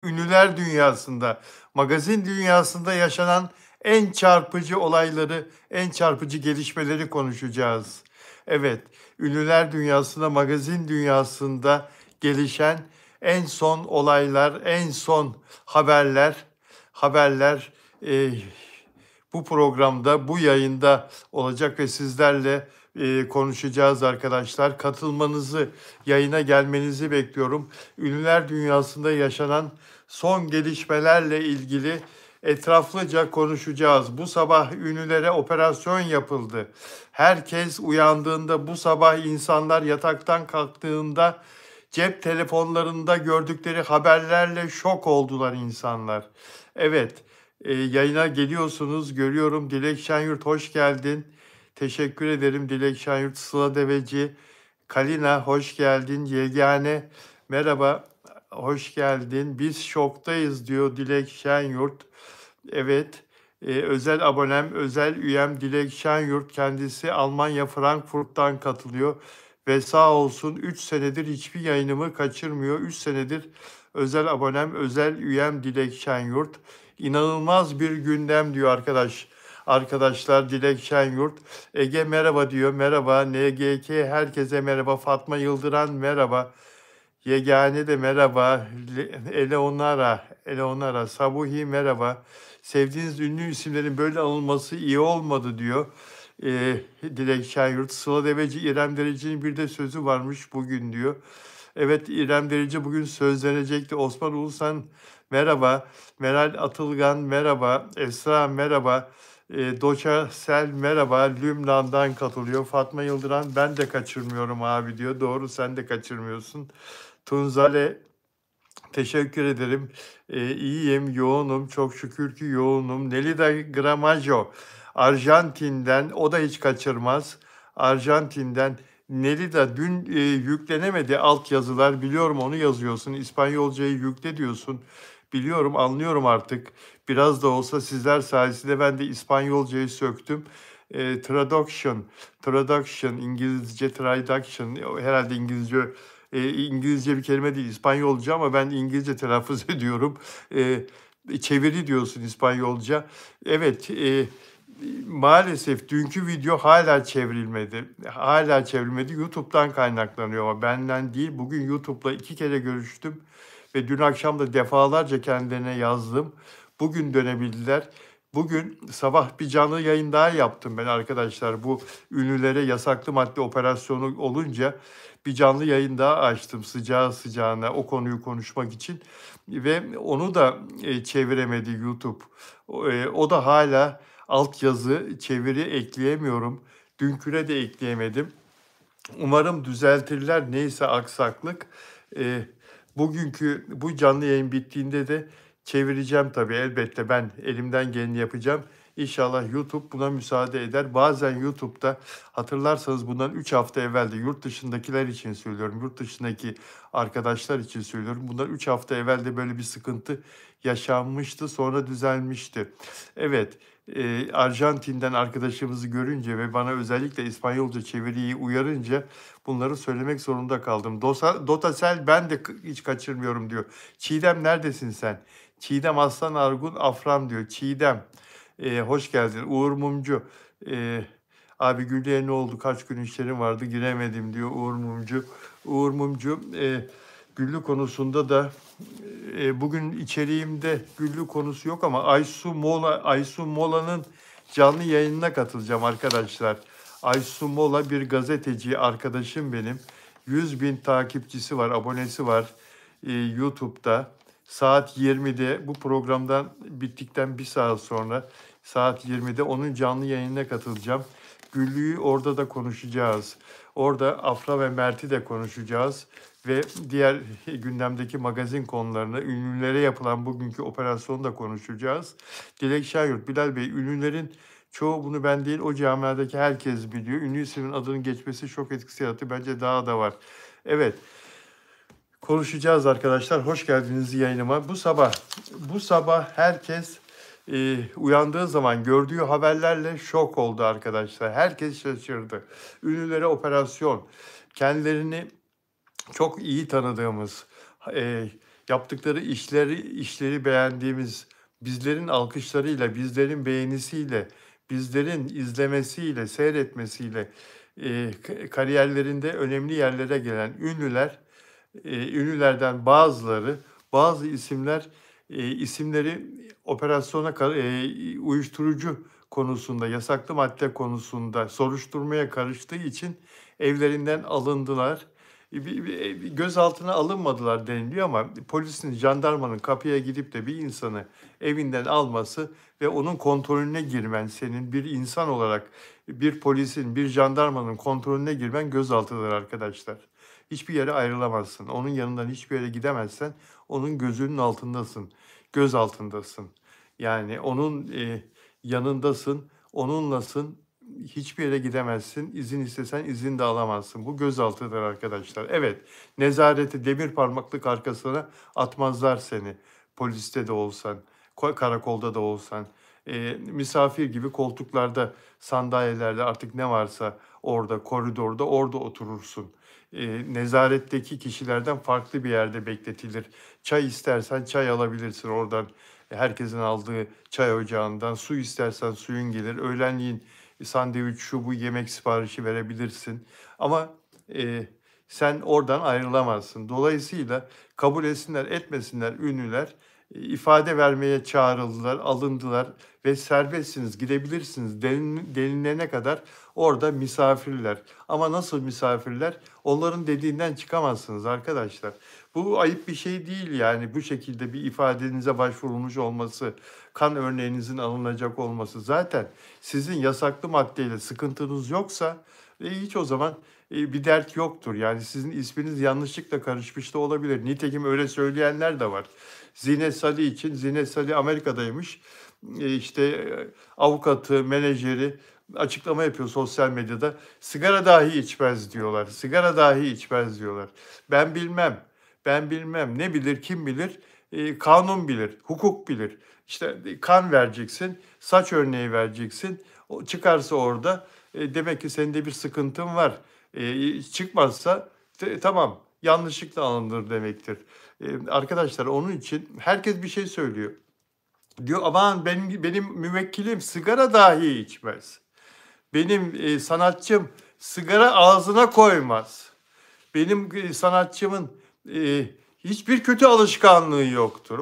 Ünlüler dünyasında, magazin dünyasında yaşanan en çarpıcı olayları, en çarpıcı gelişmeleri konuşacağız. Evet, ünlüler dünyasında, magazin dünyasında gelişen en son olaylar, en son haberler bu programda, bu yayında olacak ve sizlerle konuşacağız arkadaşlar. Katılmanızı, yayına gelmenizi bekliyorum. Ünlüler dünyasında yaşanan son gelişmelerle ilgili etraflıca konuşacağız. Bu sabah ünlülere operasyon yapıldı. Herkes uyandığında, bu sabah insanlar yataktan kalktığında cep telefonlarında gördükleri haberlerle şok oldular insanlar. Evet, yayına geliyorsunuz, görüyorum. Dilek Şenyurt hoş geldin. Teşekkür ederim Dilek Şenyurt, Sıla Deveci, Kalina hoş geldin. Yegane merhaba, hoş geldin. Biz şoktayız diyor Dilek Şenyurt. Evet, özel abonem, özel üyem Dilek Şenyurt. Kendisi Almanya Frankfurt'tan katılıyor. Ve sağ olsun 3 senedir hiçbir yayınımı kaçırmıyor. 3 senedir özel abonem, özel üyem Dilek Şenyurt. İnanılmaz bir gündem diyor arkadaşlar Dilek Şenyurt. Ege merhaba diyor. Merhaba. NGK herkese merhaba. Fatma Yıldıran merhaba. Yegane de merhaba. Eleonara. Sabuhi merhaba. Sevdiğiniz ünlü isimlerin böyle anılması iyi olmadı diyor. Dilek Şenyurt. Sıla Deveci, İrem Derici'nin bir de sözü varmış bugün diyor. Evet, İrem Derici bugün sözlenecekti. Osman Ulusan merhaba. Meral Atılgan merhaba. Esra merhaba. Doça Sel merhaba. Lübnan'dan katılıyor. Fatma Yıldıran ben de kaçırmıyorum abi diyor. Doğru, sen de kaçırmıyorsun. Tunzale teşekkür ederim. İyiyim, yoğunum. Çok şükür ki yoğunum. Nelida Gramajo, Arjantin'den. O da hiç kaçırmaz. Arjantin'den. Nelida dün yüklenemedi altyazılar. Biliyorum onu yazıyorsun. İspanyolcayı yükle diyorsun. Biliyorum, anlıyorum artık. Biraz da olsa sizler sayesinde ben de İspanyolcayı söktüm. Traduction, İngilizce traduction, herhalde İngilizce bir kelime değil, İspanyolca ama ben İngilizce telaffuz ediyorum. Çeviri diyorsun İspanyolca. Evet, maalesef dünkü video hala çevrilmedi. Hala çevrilmedi. YouTube'dan kaynaklanıyor ama benden değil. Bugün YouTube'la 2 kere görüştüm ve dün akşam da defalarca kendilerine yazdım. Bugün dönebildiler. Bugün sabah bir canlı yayın daha yaptım ben arkadaşlar. Bu ünlülere yasaklı madde operasyonu olunca bir canlı yayın daha açtım sıcağı sıcağına o konuyu konuşmak için. Ve onu da çeviremedi YouTube. O da hala altyazı, çeviri ekleyemiyorum. Dünküne de ekleyemedim. Umarım düzeltirler. Neyse aksaklık. Bugünkü bu canlı yayın bittiğinde de çevireceğim tabii. Elbette ben elimden geleni yapacağım. İnşallah YouTube buna müsaade eder. Bazen YouTube'da hatırlarsanız bundan 3 hafta evvel de yurt dışındakiler için söylüyorum. Yurt dışındaki arkadaşlar için söylüyorum. Bundan 3 hafta evvel de böyle bir sıkıntı yaşanmıştı. Sonra düzelmişti. Evet. Arjantin'den arkadaşımızı görünce ve bana özellikle İspanyolca çeviriyi uyarınca bunları söylemek zorunda kaldım. Dotasel ben de hiç kaçırmıyorum diyor. Çiğdem neredesin sen? Çiğdem Aslan Argun Afram diyor. Çiğdem hoş geldin. Uğur Mumcu. Abi Güllü'ye ne oldu? Kaç gün işlerim vardı giremedim diyor Uğur Mumcu. Uğur Mumcu Güllü konusunda da bugün içeriğimde Güllü konusu yok ama Aysu Mola'nın canlı yayınına katılacağım arkadaşlar. Aysu Mola bir gazeteci arkadaşım benim. 100.000 takipçisi var, abonesi var YouTube'da. Saat 20'de bu programdan bittikten bir saat sonra saat 20'de onun canlı yayınına katılacağım. Güllü'yü orada da konuşacağız. Orada Afra ve Mert'i de konuşacağız. Ve diğer gündemdeki magazin konularını, ünlülere yapılan bugünkü operasyonu da konuşacağız. Dilek Şenyurt, Bilal Bey, ünlülerin çoğu bunu ben değil, o camiadaki herkes biliyor. Ünlü ismin adının geçmesi şok etkisi yarattı. Bence daha da var. Evet, konuşacağız arkadaşlar. Hoş geldiniz yayınıma. Bu sabah herkes uyandığı zaman gördüğü haberlerle şok oldu arkadaşlar. Herkes şaşırdı. Ünlülere operasyon, kendilerini çok iyi tanıdığımız, yaptıkları işleri beğendiğimiz, bizlerin alkışlarıyla, bizlerin beğenisiyle, bizlerin izlemesiyle, seyretmesiyle, kariyerlerinde önemli yerlere gelen ünlüler, ünlülerden bazıları, bazı isimler, isimleri operasyona uyuşturucu konusunda, yasaklı madde konusunda soruşturmaya karıştığı için evlerinden alındılar. Gözaltına alınmadılar deniliyor ama polisin, jandarmanın kapıya gidip de bir insanı evinden alması ve onun kontrolüne girmen, senin bir insan olarak bir polisin, bir jandarmanın kontrolüne girmen gözaltıdır arkadaşlar. Hiçbir yere ayrılamazsın. Onun yanından hiçbir yere gidemezsen onun gözünün altındasın, göz altındasın. Yani onun yanındasın, onunlasın, hiçbir yere gidemezsin. İzin istesen izin de alamazsın. Bu gözaltıdır arkadaşlar. Evet, nezareti demir parmaklık arkasına atmazlar seni. Poliste de olsan, karakolda da olsan. Misafir gibi koltuklarda, sandalyelerde artık ne varsa orada, koridorda orada oturursun. Nezaretteki kişilerden farklı bir yerde bekletilir. Çay istersen çay alabilirsin oradan. Herkesin aldığı çay ocağından. Su istersen suyun gelir. Öğlenleyin sandviç, şu bu yemek siparişi verebilirsin. Ama sen oradan ayrılamazsın. Dolayısıyla kabul etsinler etmesinler ünlüler ifade vermeye çağrıldılar, alındılar ve serbestsiniz, gidebilirsiniz denilene kadar orada misafirler. Ama nasıl misafirler? Onların dediğinden çıkamazsınız arkadaşlar. Bu ayıp bir şey değil yani bu şekilde bir ifadenize başvurulmuş olması, kan örneğinizin alınacak olması. Zaten sizin yasaklı maddeyle sıkıntınız yoksa hiç o zaman bir dert yoktur. Yani sizin isminiz yanlışlıkla karışmış da olabilir. Nitekim öyle söyleyenler de var. Zine Salih için, Zine Salih Amerika'daymış. Avukatı, menajeri açıklama yapıyor sosyal medyada. Sigara dahi içmez diyorlar. Sigara dahi içmez diyorlar. Ben bilmem. Ben bilmem. Ne bilir, kim bilir? Kanun bilir, hukuk bilir. İşte kan vereceksin, saç örneği vereceksin. O çıkarsa orada demek ki senin de bir sıkıntın var. Çıkmazsa tamam yanlışlıkla alınır demektir. Arkadaşlar onun için herkes bir şey söylüyor. Diyor aman benim müvekkilim sigara dahi içmez. Benim sanatçım sigara ağzına koymaz. Benim sanatçımın hiçbir kötü alışkanlığı yoktur.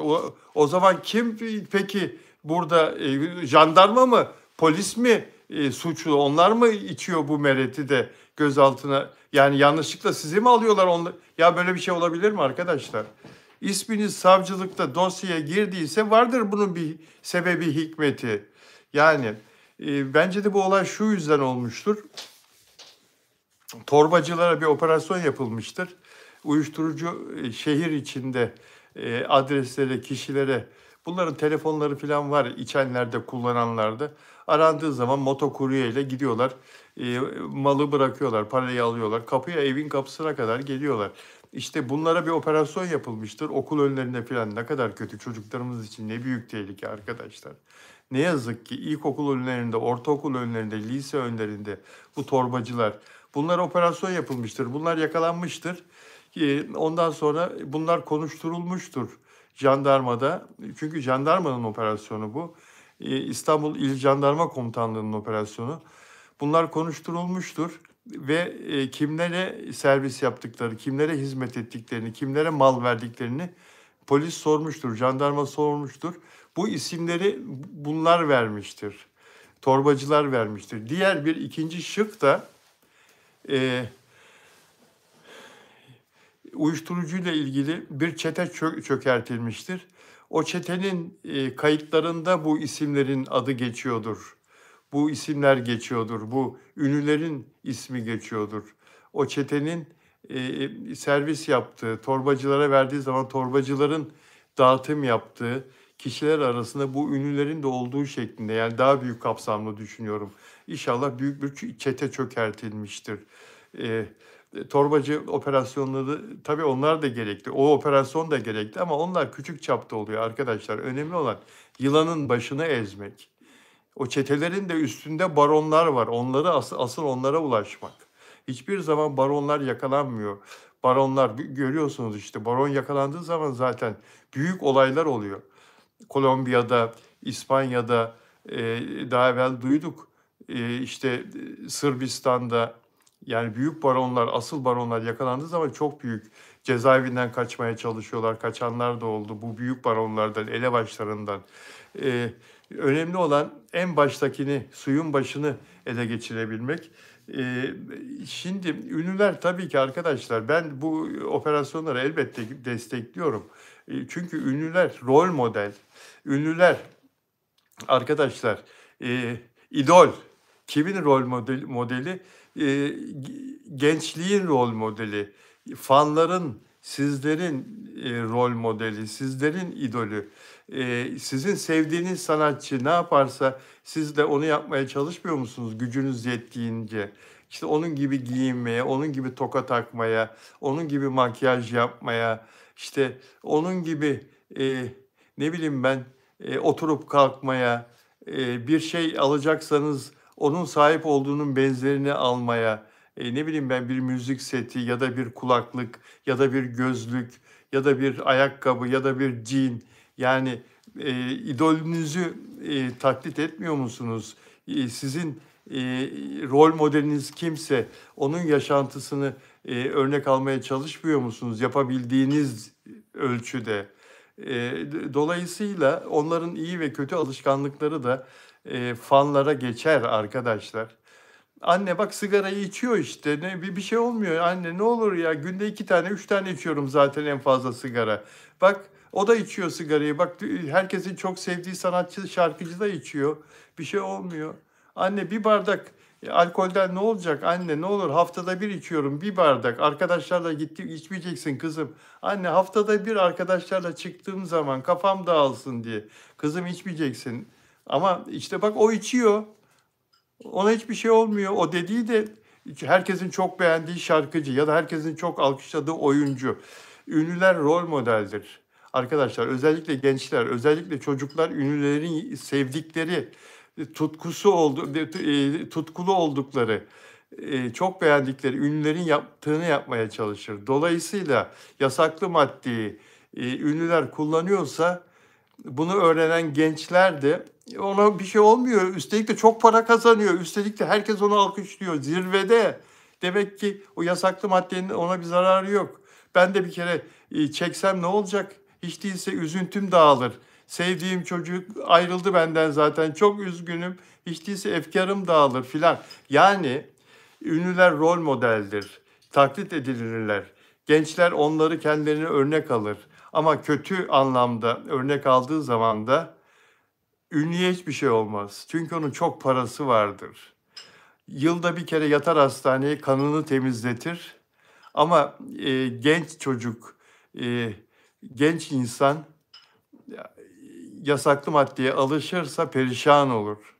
O zaman kim peki burada jandarma mı, polis mi suçlu? Onlar mı içiyor bu mereti de gözaltına? Yani yanlışlıkla sizi mi alıyorlar? Ya böyle bir şey olabilir mi arkadaşlar? İsminiz savcılıkta dosyaya girdiyse vardır bunun bir sebebi, hikmeti. Yani bence de bu olay şu yüzden olmuştur. Torbacılara bir operasyon yapılmıştır. Uyuşturucu şehir içinde adreslere, kişilere, bunların telefonları falan var içenlerde, kullananlarda. Arandığı zaman motokurye ile gidiyorlar, malı bırakıyorlar, parayı alıyorlar. Kapıya, evin kapısına kadar geliyorlar. İşte bunlara bir operasyon yapılmıştır. Okul önlerinde falan ne kadar kötü, çocuklarımız için ne büyük tehlike arkadaşlar. Ne yazık ki ilkokul önlerinde, ortaokul önlerinde, lise önlerinde bu torbacılar, bunlara operasyon yapılmıştır. Bunlar yakalanmıştır. Ondan sonra bunlar konuşturulmuştur jandarmada. Çünkü jandarmanın operasyonu bu. İstanbul İl Jandarma Komutanlığı'nın operasyonu. Bunlar konuşturulmuştur ve kimlere servis yaptıkları, kimlere hizmet ettiklerini, kimlere mal verdiklerini polis sormuştur, jandarma sormuştur. Bu isimleri bunlar vermiştir. Torbacılar vermiştir. Diğer bir ikinci şık da uyuşturucuyla ilgili bir çete çökertilmiştir. O çetenin kayıtlarında bu isimlerin adı geçiyordur. Bu isimler geçiyordur. Bu ünlülerin ismi geçiyordur. O çetenin servis yaptığı, torbacılara verdiği zaman torbacıların dağıtım yaptığı kişiler arasında bu ünlülerin de olduğu şeklinde, yani daha büyük kapsamlı düşünüyorum. İnşallah büyük bir çete çökertilmiştir. Torbacı operasyonları tabii onlar da gerekli. O operasyon da gerekli ama onlar küçük çapta oluyor arkadaşlar. Önemli olan yılanın başını ezmek. O çetelerin de üstünde baronlar var. Onları asıl onlara ulaşmak. Hiçbir zaman baronlar yakalanmıyor. baronlar görüyorsunuz işte baron yakalandığı zaman zaten büyük olaylar oluyor. Kolombiya'da, İspanya'da, daha evvel duyduk. İşte Sırbistan'da yani büyük baronlar, asıl baronlar yakalandığı zaman çok büyük cezaevinden kaçmaya çalışıyorlar. Kaçanlar da oldu bu büyük baronlardan, elebaşlarından. Eee, Önemli olan en baştakini, suyun başını ele geçirebilmek. Eee, Şimdi ünlüler tabii ki arkadaşlar ben bu operasyonları elbette destekliyorum. Çünkü ünlüler rol model. Ünlüler arkadaşlar idol. Kimin rol modeli? Gençliğin rol modeli. Fanların, sizlerin rol modeli, sizlerin idolü. Sizin sevdiğiniz sanatçı ne yaparsa siz de onu yapmaya çalışmıyor musunuz gücünüz yettiğince? İşte onun gibi giyinmeye, onun gibi toka takmaya, onun gibi makyaj yapmaya, işte onun gibi ne bileyim ben oturup kalkmaya, bir şey alacaksanız onun sahip olduğunun benzerini almaya, ne bileyim ben bir müzik seti ya da bir kulaklık ya da bir gözlük ya da bir ayakkabı ya da bir jean yani idolünüzü taklit etmiyor musunuz? Sizin rol modeliniz kimse onun yaşantısını örnek almaya çalışmıyor musunuz yapabildiğiniz ölçüde? Dolayısıyla onların iyi ve kötü alışkanlıkları da fanlara geçer arkadaşlar. Anne bak sigarayı içiyor işte. Bir şey olmuyor. Anne ne olur ya günde 2 tane 3 tane içiyorum zaten en fazla sigara. Bak o da içiyor sigarayı. Bak herkesin çok sevdiği sanatçı, şarkıcı da içiyor. Bir şey olmuyor. Anne bir bardak alkolden ne olacak? Anne ne olur haftada bir içiyorum bir bardak. Arkadaşlarla gittim içmeyeceksin kızım. Anne haftada bir arkadaşlarla çıktığım zaman kafam dağılsın diye. Kızım içmeyeceksin. Ama işte bak o içiyor. Ona hiçbir şey olmuyor. O dediği de herkesin çok beğendiği şarkıcı ya da herkesin çok alkışladığı oyuncu. Ünlüler rol modeldir. Arkadaşlar özellikle gençler, özellikle çocuklar ünlülerin sevdikleri, tutkulu oldukları, çok beğendikleri ünlülerin yaptığını yapmaya çalışır. Dolayısıyla yasaklı maddeyi ünlüler kullanıyorsa bunu öğrenen gençler de ona bir şey olmuyor. Üstelik de çok para kazanıyor. Üstelik de herkes onu alkışlıyor. Zirvede. Demek ki o yasaklı maddenin ona bir zararı yok. Ben de bir kere çeksem ne olacak? Hiç değilse üzüntüm dağılır. Sevdiğim çocuk ayrıldı benden zaten. Çok üzgünüm. Hiç değilse efkarım dağılır filan. Yani ünlüler rol modeldir. Taklit edilirler. Gençler onları kendilerine örnek alır. Ama kötü anlamda örnek aldığı zaman da ünlüye hiçbir şey olmaz. Çünkü onun çok parası vardır. Yılda bir kere yatar hastaneye kanını temizletir. Ama genç çocuk, e, genç insan yasaklı maddeye alışırsa perişan olur.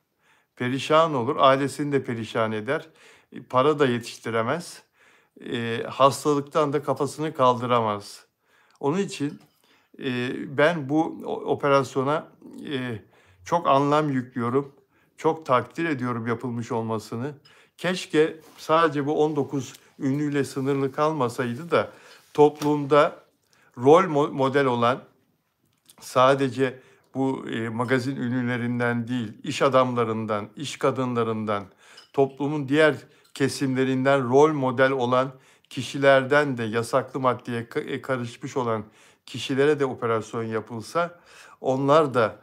Perişan olur, ailesini de perişan eder. Para da yetiştiremez. Hastalıktan da kafasını kaldıramaz. Onun için ben bu operasyona çok anlam yüklüyorum. Çok takdir ediyorum yapılmış olmasını. Keşke sadece bu 19 ünlüyle sınırlı kalmasaydı da toplumda rol model olan sadece bu magazin ünlülerinden değil, iş adamlarından, iş kadınlarından, toplumun diğer kesimlerinden rol model olan kişilerden de yasaklı maddeye karışmış olan kişilere de operasyon yapılsa, onlar da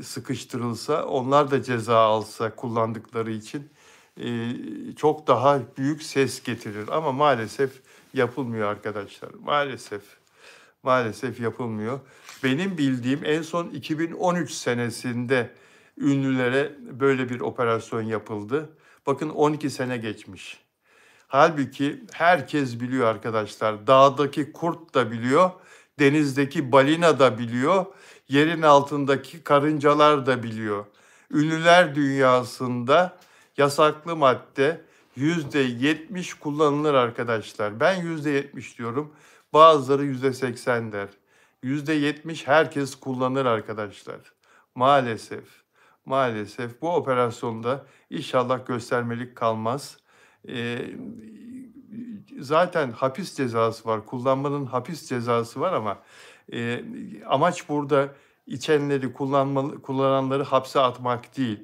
sıkıştırılsa, onlar da ceza alsa kullandıkları için çok daha büyük ses getirir. Ama maalesef yapılmıyor arkadaşlar. Maalesef yapılmıyor. Benim bildiğim en son 2013 senesinde ünlülere böyle bir operasyon yapıldı. Bakın 12 sene geçmiş. Halbuki herkes biliyor arkadaşlar. Dağdaki kurt da biliyor, denizdeki balina da biliyor, yerin altındaki karıncalar da biliyor. Ünlüler dünyasında yasaklı madde %70 kullanılır arkadaşlar. Ben %70 diyorum. Bazıları %80 der. %70 herkes kullanır arkadaşlar. Maalesef. Maalesef bu operasyonda inşallah göstermelik kalmaz. Ee, zaten hapis cezası var. Kullanmanın hapis cezası var ama amaç burada içenleri, kullananları hapse atmak değil.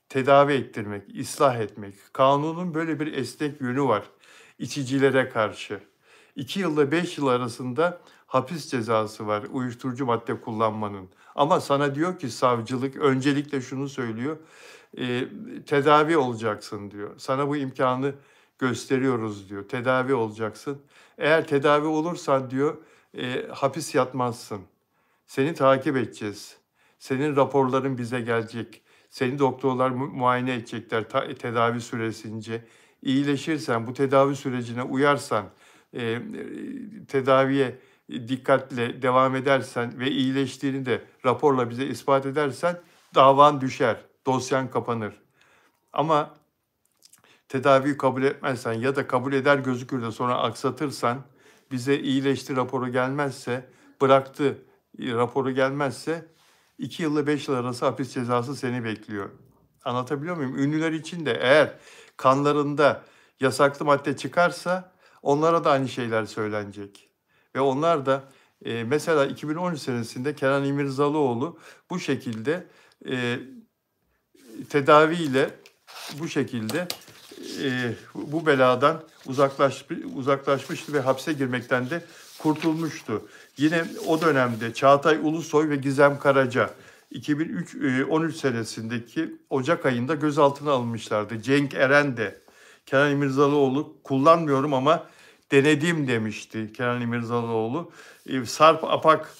Tedavi ettirmek, ıslah etmek. Kanunun böyle bir esnek yönü var içicilere karşı. 2 yılda 5 yıl arasında hapis cezası var uyuşturucu madde kullanmanın. Ama sana diyor ki savcılık öncelikle şunu söylüyor, tedavi olacaksın diyor. Sana bu imkanı gösteriyoruz diyor. Tedavi olacaksın. Eğer tedavi olursan diyor, hapis yatmazsın. Seni takip edeceğiz. Senin raporların bize gelecek. Seni doktorlar muayene edecekler tedavi süresince. İyileşirsen, bu tedavi sürecine uyarsan, tedaviye dikkatle devam edersen ve iyileştiğini de raporla bize ispat edersen davan düşer, dosyan kapanır. Ama tedaviyi kabul etmezsen ya da kabul eder gözükür de sonra aksatırsan, bize iyileşti raporu gelmezse, bıraktı raporu gelmezse 2 yılla 5 yıl arası hapis cezası seni bekliyor. Anlatabiliyor muyum? Ünlüler için de eğer kanlarında yasaklı madde çıkarsa onlara da aynı şeyler söylenecek. Ve onlar da mesela 2013 senesinde Kenan İmirzalıoğlu bu şekilde tedaviyle bu şekilde bu beladan uzaklaşmıştı ve hapse girmekten de kurtulmuştu. Yine o dönemde Çağatay Ulusoy ve Gizem Karaca 2013 senesindeki Ocak ayında gözaltına alınmışlardı. Cenk Eren de Kenan İmirzalıoğlu kullanmıyorum ama denedim demişti Kenan İmirzalıoğlu. Sarp Apak,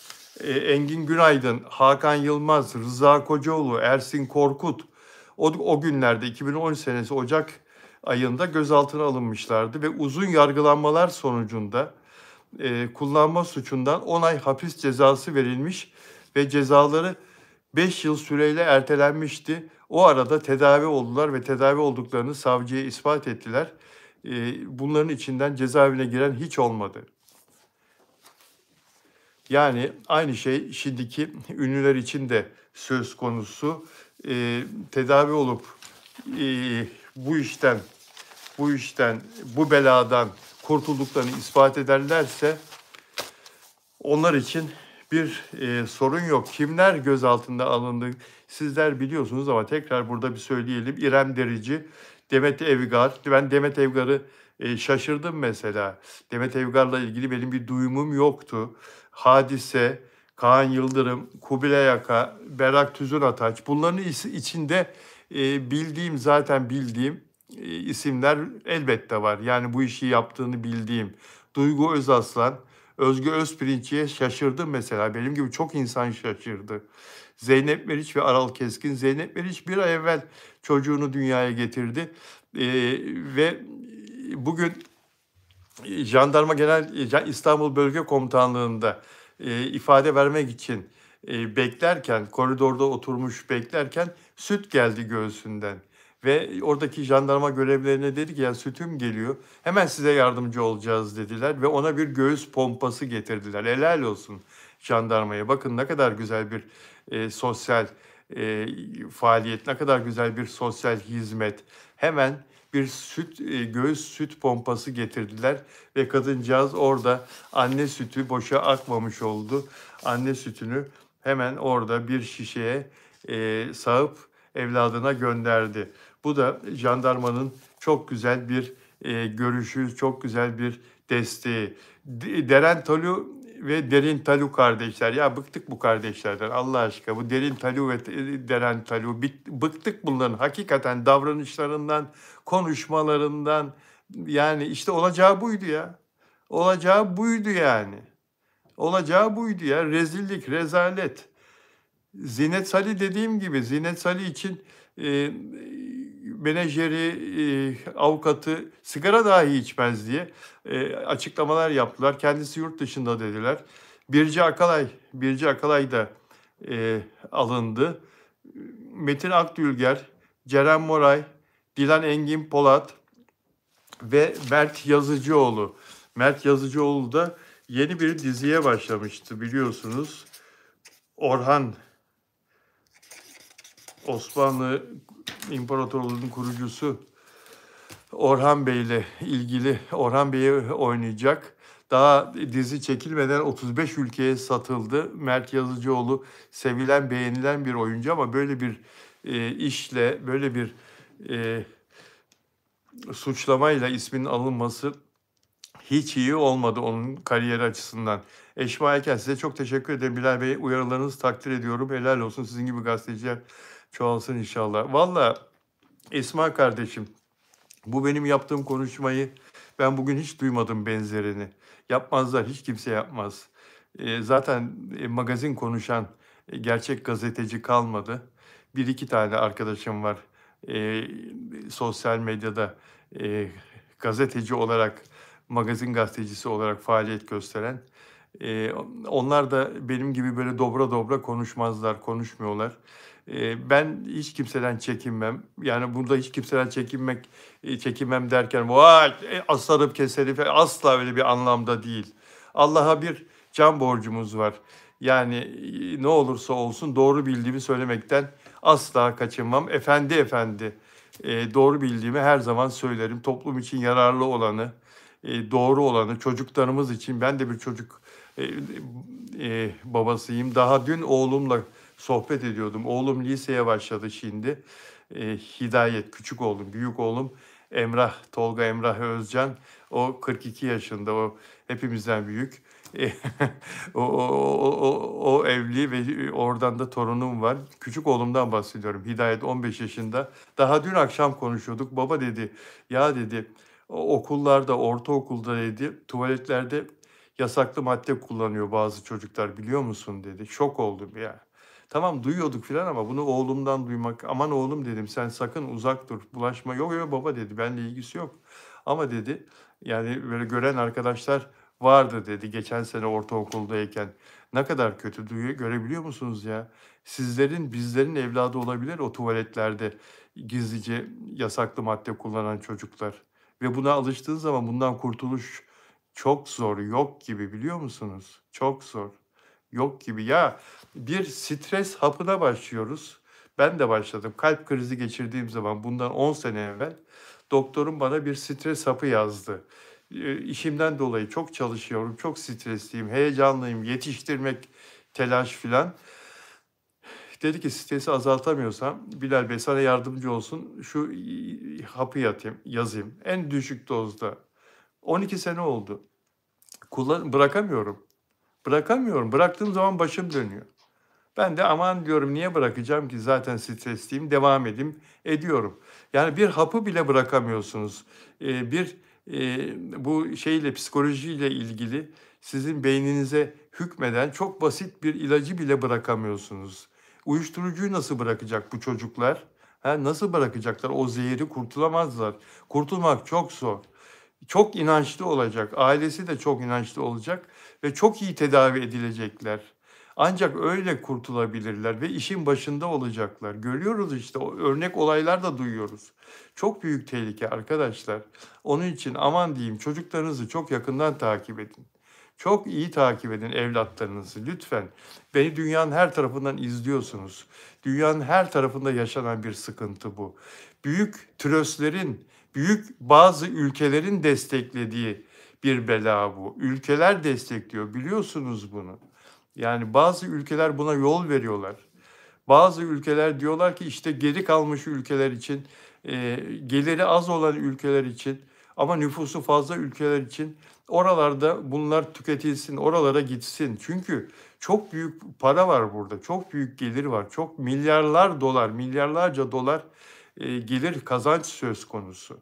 Engin Günaydın, Hakan Yılmaz, Rıza Kocaoğlu, Ersin Korkut o günlerde 2013 senesi Ocak ayında gözaltına alınmışlardı ve uzun yargılanmalar sonucunda kullanma suçundan 10 ay hapis cezası verilmiş ve cezaları 5 yıl süreyle ertelenmişti. O arada tedavi oldular ve tedavi olduklarını savcıya ispat ettiler. Bunların içinden cezaevine giren hiç olmadı. Yani aynı şey şimdiki ünlüler için de söz konusu. Tedavi olup bu beladan kurtulduklarını ispat ederlerse onlar için bir sorun yok. Kimler gözaltında alındı sizler biliyorsunuz ama tekrar burada bir söyleyelim. İrem Derici, Demet Evgar. Ben Demet Evgar'ı şaşırdım mesela. Demet Evgar'la ilgili benim bir duyumum yoktu. Hadise, Kaan Yıldırım, Kubilay Aka, Berrak Tüzün Ataç. Bunların içinde zaten bildiğim isimler elbette var. Yani bu işi yaptığını bildiğim Duygu Özaslan, Özge Özpirinç'e şaşırdım mesela. Benim gibi çok insan şaşırdı. Zeynep Meriç ve Aral Keskin. Zeynep Meriç bir ay evvel çocuğunu dünyaya getirdi. Ve bugün Jandarma İstanbul Bölge Komutanlığı'nda ifade vermek için beklerken, koridorda oturmuş beklerken süt geldi göğsünden. Ve oradaki jandarma görevlilerine dedi ki ya sütüm geliyor, hemen size yardımcı olacağız dediler ve ona bir göğüs pompası getirdiler. Helal olsun jandarmaya. Bakın ne kadar güzel bir sosyal faaliyet, ne kadar güzel bir sosyal hizmet. Hemen bir göğüs süt pompası getirdiler ve kadıncağız orada anne sütü boşa akmamış oldu. Anne sütünü hemen orada bir şişeye sağıp evladına gönderdi. Bu da jandarmanın çok güzel bir görüşü, çok güzel bir desteği. Deren Talu ve Derin Talu kardeşler. Ya bıktık bu kardeşlerden Allah aşkına. Bu Derin Talu ve Deren Talu. Bıktık bunların hakikaten davranışlarından, konuşmalarından. Yani işte olacağı buydu ya. Olacağı buydu yani. Olacağı buydu ya. Rezillik, rezalet. Zinet Salih dediğim gibi Zinet Salih için menajeri, avukatı sigara dahi içmez diye açıklamalar yaptılar. Kendisi yurt dışında dediler. Birci Akalay da alındı. Metin Akdülger, Ceren Moray, Dilan Engin Polat ve Mert Yazıcıoğlu. Mert Yazıcıoğlu da yeni bir diziye başlamıştı biliyorsunuz. Orhan, Osmanlı İmparatorluğu'nun kurucusu Orhan Bey'le ilgili, Orhan Bey'i oynayacak. Daha dizi çekilmeden 35 ülkeye satıldı. Mert Yazıcıoğlu sevilen, beğenilen bir oyuncu ama böyle bir işle, böyle bir e, suçlamayla isminin alınması hiç iyi olmadı onun kariyeri açısından. Eşma Eken, size çok teşekkür ederim Bilal Bey. Uyarılarınızı takdir ediyorum. Helal olsun. Sizin gibi gazeteciler çoğalsın inşallah. Valla Esma kardeşim, bu benim yaptığım konuşmayı ben bugün hiç duymadım benzerini. Yapmazlar, hiç kimse yapmaz. Zaten magazin konuşan gerçek gazeteci kalmadı. Bir iki tane arkadaşım var e, sosyal medyada e, gazeteci olarak, magazin gazetecisi olarak faaliyet gösteren. E, Onlar da benim gibi böyle dobra dobra konuşmazlar, konuşmuyorlar. Ben hiç kimseden çekinmem. Yani burada hiç kimseden çekinmem derken vay asarım keserim falan, asla öyle bir anlamda değil. Allah'a bir can borcumuz var. Yani ne olursa olsun doğru bildiğimi söylemekten asla kaçınmam. Efendi efendi doğru bildiğimi her zaman söylerim. Toplum için yararlı olanı, doğru olanı, çocuklarımız için. Ben de bir çocuk babasıyım. Daha dün oğlumla sohbet ediyordum. Oğlum liseye başladı şimdi. Hidayet, küçük oğlum, büyük oğlum Emrah, Tolga Emrah Özcan. O 42 yaşında, o hepimizden büyük. O evli ve oradan da torunum var. Küçük oğlumdan bahsediyorum. Hidayet 15 yaşında. Daha dün akşam konuşuyorduk. Baba dedi, ya dedi, okullarda, ortaokulda dedi, tuvaletlerde yasaklı madde kullanıyor bazı çocuklar, biliyor musun dedi. Şok oldum ya. Tamam duyuyorduk filan ama bunu oğlumdan duymak, aman oğlum dedim sen sakın uzak dur, bulaşma. Yok yok baba dedi, benimle ilgisi yok. Ama dedi yani böyle gören arkadaşlar vardı dedi geçen sene ortaokuldayken. Ne kadar kötü duyuyor, görebiliyor musunuz ya? Sizlerin, bizlerin evladı olabilir o tuvaletlerde gizlice yasaklı madde kullanan çocuklar. Ve buna alıştığın zaman bundan kurtuluş çok zor, yok gibi, biliyor musunuz? Çok zor, yok gibi. Ya bir stres hapına başlıyoruz. Ben de başladım. Kalp krizi geçirdiğim zaman bundan 10 sene evvel doktorum bana bir stres hapı yazdı. İşimden dolayı çok çalışıyorum, çok stresliyim, heyecanlıyım, yetiştirmek telaş filan. Dedi ki stresi azaltamıyorsam Bilal Bey sana yardımcı olsun. Şu hapı yazayım. En düşük dozda. 12 sene oldu. Bırakamıyorum. Bırakamıyorum. Bıraktığım zaman başım dönüyor. Ben de aman diyorum niye bırakacağım ki zaten stresliyim, devam edeyim, ediyorum. Yani bir hapı bile bırakamıyorsunuz. Bir bu şeyle, psikolojiyle ilgili sizin beyninize hükmeden çok basit bir ilacı bile bırakamıyorsunuz. Uyuşturucuyu nasıl bırakacak bu çocuklar? Ha, nasıl bırakacaklar? O zehri kurtulamazlar. Kurtulmak çok zor. Çok inançlı olacak, ailesi de çok inançlı olacak ve çok iyi tedavi edilecekler. Ancak öyle kurtulabilirler ve işin başında olacaklar. Görüyoruz işte, o örnek olaylar da duyuyoruz. Çok büyük tehlike arkadaşlar. Onun için aman diyeyim, çocuklarınızı çok yakından takip edin. Çok iyi takip edin evlatlarınızı lütfen. Beni dünyanın her tarafından izliyorsunuz. Dünyanın her tarafında yaşanan bir sıkıntı bu. Büyük tröstlerin, büyük bazı ülkelerin desteklediği bir bela bu. Ülkeler destekliyor, biliyorsunuz bunu. Yani bazı ülkeler buna yol veriyorlar. Bazı ülkeler diyorlar ki işte geri kalmış ülkeler için, geliri az olan ülkeler için ama nüfusu fazla ülkeler için oralarda bunlar tüketilsin, oralara gitsin. Çünkü çok büyük para var burada, çok büyük gelir var, çok milyarlar dolar, milyarlarca dolar gelir kazanç söz konusu.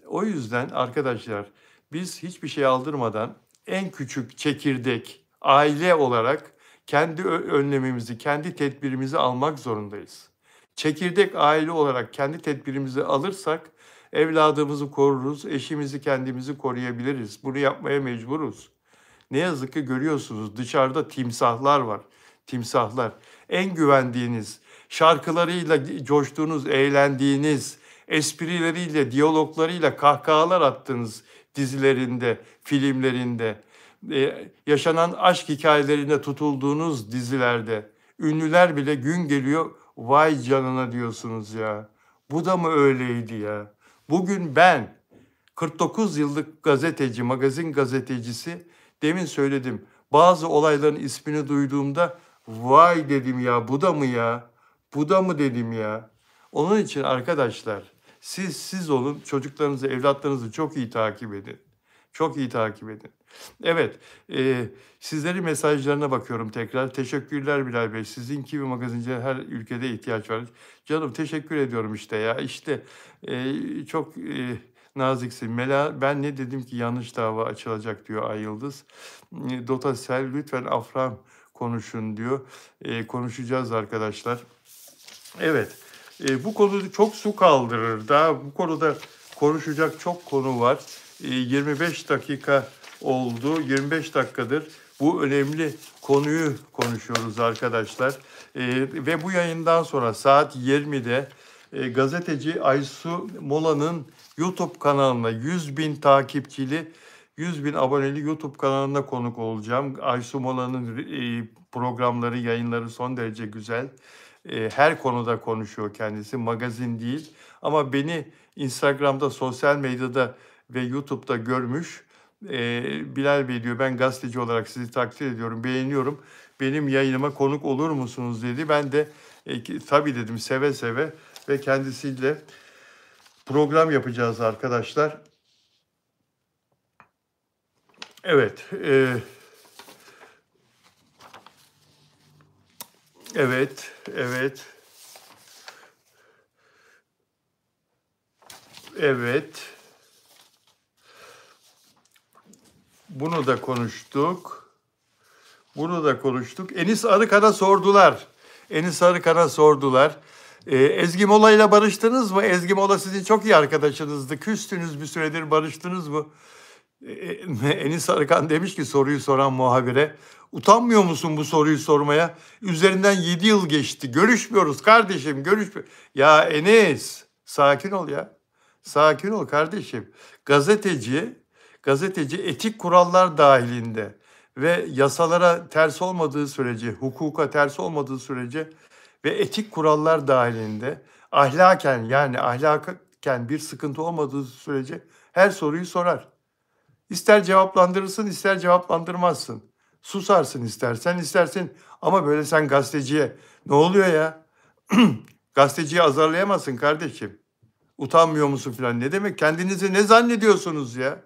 O yüzden arkadaşlar biz hiçbir şey aldırmadan en küçük çekirdek aile olarak kendi önlemimizi, kendi tedbirimizi almak zorundayız. Çekirdek aile olarak kendi tedbirimizi alırsak evladımızı koruruz, eşimizi, kendimizi koruyabiliriz. Bunu yapmaya mecburuz. Ne yazık ki görüyorsunuz dışarıda timsahlar var. Timsahlar. En güvendiğiniz, şarkılarıyla coştuğunuz, eğlendiğiniz, esprileriyle, diyaloglarıyla kahkahalar attığınız dizilerinde, filmlerinde, yaşanan aşk hikayelerine tutulduğunuz dizilerde, ünlüler bile gün geliyor, vay canına diyorsunuz ya. Bu da mı öyleydi ya? Bugün ben 49 yıllık gazeteci, magazin gazetecisi, demin söyledim. Bazı olayların ismini duyduğumda vay dedim ya, bu da mı ya? Bu da mı dedim ya? Onun için arkadaşlar, siz olun, çocuklarınızı, evlatlarınızı çok iyi takip edin. Çok iyi takip edin. Evet, sizlerin mesajlarına bakıyorum tekrar. Teşekkürler Bilal Bey. Sizin gibi magazinciler her ülkede ihtiyaç var. Canım teşekkür ediyorum işte ya. İşte çok naziksin. Mela, ben ne dedim ki yanlış dava açılacak diyor Ay Yıldız. Dotasel lütfen Afram konuşun diyor. Konuşacağız arkadaşlar. Evet. Bu konu çok su kaldırır. Daha bu konuda konuşacak çok konu var. 25 dakika oldu. 25 dakikadır bu önemli konuyu konuşuyoruz arkadaşlar. Ve bu yayından sonra saat 20'de gazeteci Aysu Mola'nın YouTube kanalına 100.000 takipçili, 100.000 aboneli YouTube kanalına konuk olacağım. Aysu Mola'nın programları, yayınları son derece güzel. Her konuda konuşuyor kendisi, magazin değil. Ama beni Instagram'da, sosyal medyada ve YouTube'da görmüş. Bilal Bey diyor, ben gazeteci olarak sizi takdir ediyorum, beğeniyorum. Benim yayınıma konuk olur musunuz dedi. Ben de tabii dedim, seve seve, ve kendisiyle program yapacağız arkadaşlar. Evet. Evet. Bunu da konuştuk. Enis Arıkan'a sordular. Ezgi Mola ile barıştınız mı? Ezgi Mola sizin çok iyi arkadaşınızdı. Küstünüz, bir süredir barıştınız mı? Enis Arıkan demiş ki soruyu soran muhabire, utanmıyor musun bu soruyu sormaya? Üzerinden 7 yıl geçti. Görüşmüyoruz kardeşim, Ya Enis, sakin ol ya. Sakin ol kardeşim. Gazeteci etik kurallar dahilinde ve yasalara ters olmadığı sürece, hukuka ters olmadığı sürece ve etik kurallar dahilinde ahlaken bir sıkıntı olmadığı sürece her soruyu sorar. İster cevaplandırırsın, ister cevaplandırmazsın. Susarsın istersen, ama böyle sen gazeteciye, ne oluyor ya? Gazeteciyi azarlayamazsın kardeşim. Utanmıyor musun falan? Ne demek? Kendinizi ne zannediyorsunuz ya?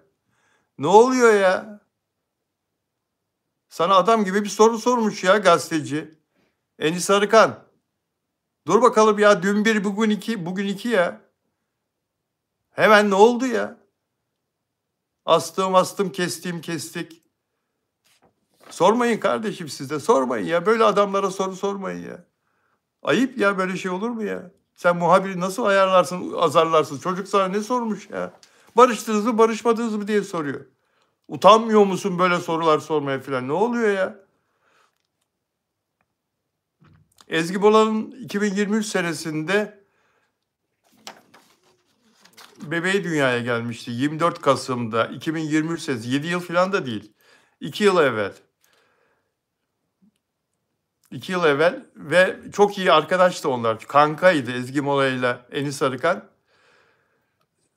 Ne oluyor ya? Sana adam gibi bir soru sormuş ya gazeteci. Enis Arıkan. Dur bakalım ya, dün bir bugün iki ya. Hemen ne oldu ya? Astım kestik. Sormayın kardeşim, siz de sormayın ya. Böyle adamlara soru sormayın ya. Ayıp ya, böyle şey olur mu ya? Sen muhabiri nasıl ayarlarsın, azarlarsın? Çocuk sana ne sormuş ya? Barıştınız mı, barışmadınız mı diye soruyor. Utanmıyor musun böyle sorular sormaya falan? Ne oluyor ya? Ezgi Bola'nın 2023 senesinde bebeği dünyaya gelmişti. 24 Kasım'da 2023 senesi. 7 yıl falan da değil. 2 yıl evvel. 2 yıl evvel ve çok iyi arkadaştı onlar. Kankaydı Ezgi Mola ile Enis Arıkan.